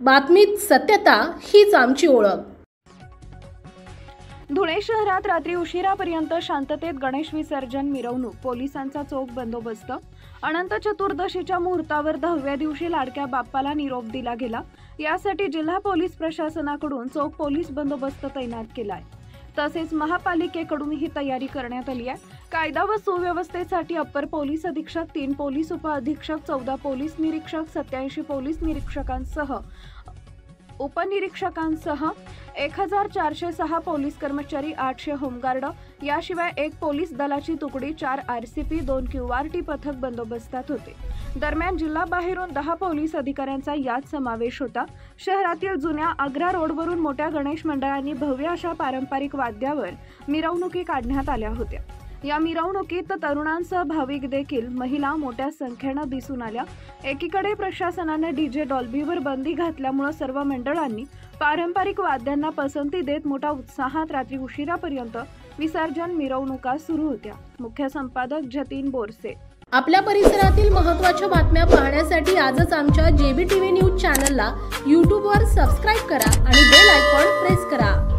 बातमीत सत्यता हीच आमची ओळख। धुळे शहरात रात्री उशिरापर्यंत शांततेत गणेश विसर्जन मिरवणूक, पोलिसांचा चोख बंदोबस्त। अनंत चतुर्दशीच्या मुहूर्तावर 10व्या दिवशी लाडक्या बाप्पाला निरोप दिला गेला। यासाठी जिल्हा पोलीस प्रशासनाकडून चोख पोलीस बंदोबस्त तैनात केलाय। तसेच महापालिकेकडून ही तयारी करण्यात आली आहे। कायदा व सुव्यवस्थेसाठी अप्पर पोलीस अधीक्षक, 3 पोलीस उपअधीक्षक, 14 पोलीस निरीक्षक, 87 पोलीस निरीक्षकांसह उपनिरीक्षकांसह 1406 पोलीस कर्मचारी, 800 होमगार्ड, याशिवाय 1 पोलीस दलाची तुकडी, 4 RCP, 2 QRT पथक बंदोबस्तात होते। दरम्यान जिल्हाबाहेरून 10 पोलीस अधिकाऱ्यांचा यात समावेश होता। शहरातील जुन्या आग्रा रोडवरून मोठ्या गणेश मंडळांनी भव्य अशा पारंपरिक वाद्यावर मिरवणुकी काढण्यात आल्या होत्या। या मिरवणुकीत तरुणांसह भाविक देखील, महिला मोठ्या संख्येने दिसून आल्या। एकीकडे प्रशासनाने डीजे डॉल्बीवर बंदी घातल्यामुळे सर्व मंडळांनी पारंपरिक वाद्यांना पसंती देत मोठ्या उत्साहात रात्री उशिरापर्यंत विसर्जन मिरवणुका सुरू होत्या। मुख्य संपादक जतीन बोरसे। आपल्या परिसरातील महत्त्वाच्या बातम्या पाहण्यासाठी आजच आमच्या JBTV न्यूज चॅनलला YouTube वर सबस्क्राइब करा आणि बेल आयकॉन प्रेस करा।